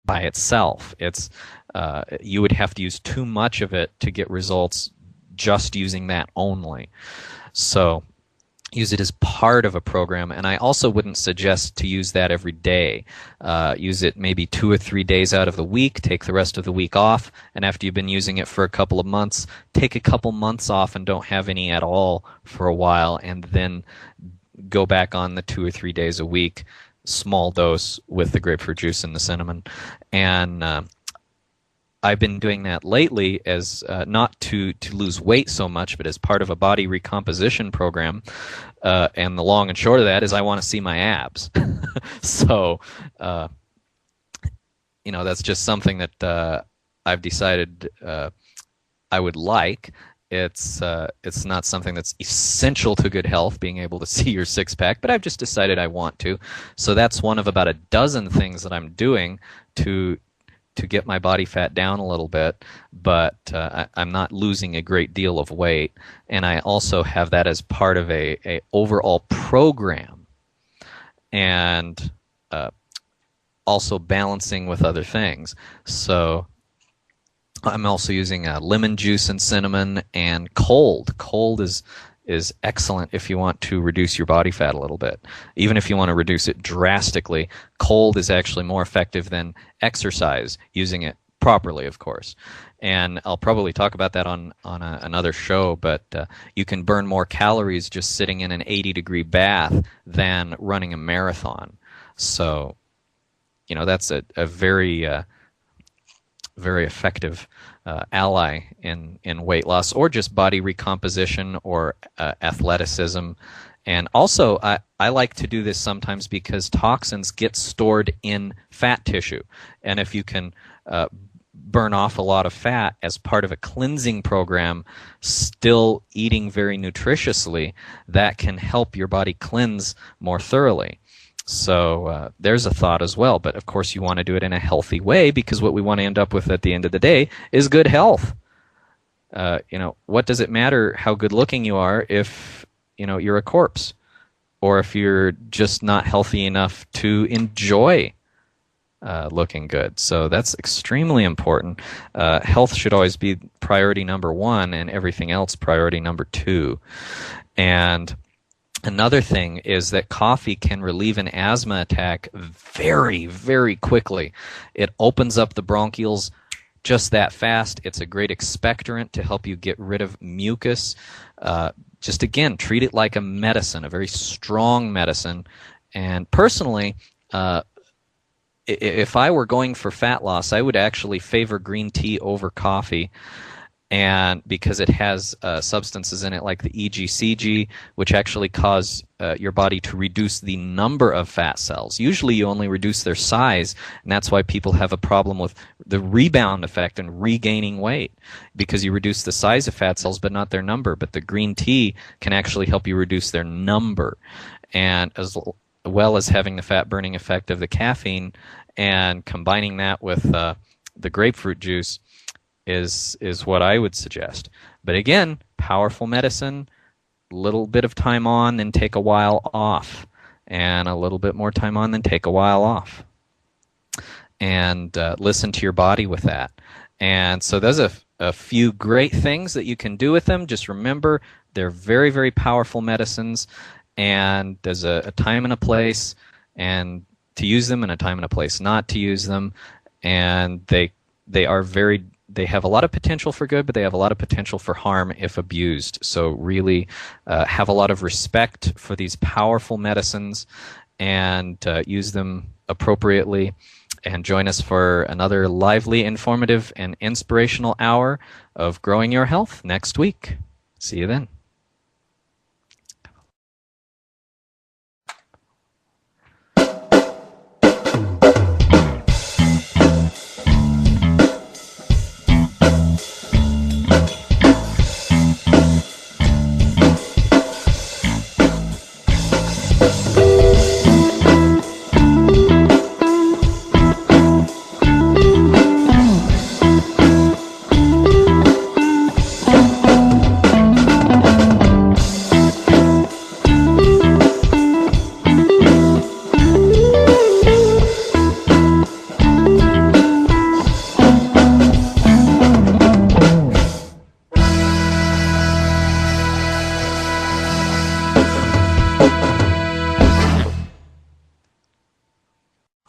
by itself. You would have to use too much of it to get results just using that only. So use it as part of a program, and I also wouldn't suggest to use that every day. Use it maybe 2 or 3 days out of the week, take the rest of the week off, and after you've been using it for a couple of months, take a couple months off and don't have any at all for a while, and then go back on the 2 or 3 days a week, small dose with the grapefruit juice and the cinnamon. And I've been doing that lately as not to lose weight so much, but as part of a body recomposition program. And the long and short of that is I want to see my abs. So, that's just something that I've decided I would like. It's not something that's essential to good health, being able to see your six-pack, but I've just decided I want to. So that's one of about a dozen things that I'm doing to get my body fat down a little bit, but I'm not losing a great deal of weight. And I also have that as part of a overall program, and also balancing with other things. So I'm also using lemon juice and cinnamon and cold. Cold is excellent if you want to reduce your body fat a little bit. Even if you want to reduce it drastically, cold is actually more effective than exercise, using it properly, of course. And I'll probably talk about that on another show, but you can burn more calories just sitting in an 80-degree bath than running a marathon. So, that's a very very effective ally in weight loss, or just body recomposition, or athleticism. And also, I like to do this sometimes because toxins get stored in fat tissue. And if you can burn off a lot of fat as part of a cleansing program, still eating very nutritiously, that can help your body cleanse more thoroughly. So there's a thought as well. But of course you want to do it in a healthy way, because what we want to end up with at the end of the day is good health. What does it matter how good looking you are if you're a corpse, or if you're just not healthy enough to enjoy looking good? So that's extremely important. Health should always be priority number 1, and everything else priority number 2. And another thing is that coffee can relieve an asthma attack very, very quickly. It opens up the bronchioles just that fast. It's a great expectorant to help you get rid of mucus. Just again, treat it like a medicine, a very strong medicine. And personally, if I were going for fat loss, I would actually favor green tea over coffee. And because it has substances in it like the EGCG, which actually cause your body to reduce the number of fat cells. Usually you only reduce their size, and that's why people have a problem with the rebound effect and regaining weight, because you reduce the size of fat cells but not their number. But the green tea can actually help you reduce their number, and as well as having the fat-burning effect of the caffeine, and combining that with the grapefruit juice is what I would suggest. But again, powerful medicine, little bit of time on, then take a while off, and a little bit more time on, then take a while off. And listen to your body with that. And so there's a few great things that you can do with them. Just remember, they're very, very powerful medicines, and there's a time and a place and to use them, and a time and a place not to use them. And they have a lot of potential for good, but they have a lot of potential for harm if abused. So really have a lot of respect for these powerful medicines, and use them appropriately. And join us for another lively, informative, and inspirational hour of Growing Your Health next week. See you then.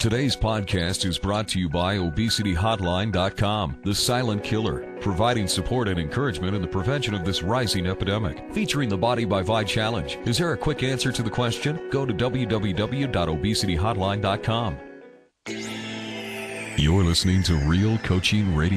Today's podcast is brought to you by ObesityHotline.com, the silent killer, providing support and encouragement in the prevention of this rising epidemic. Featuring the Body by Vi Challenge. Is there a quick answer to the question? Go to www.obesityhotline.com. You're listening to Real Coaching Radio.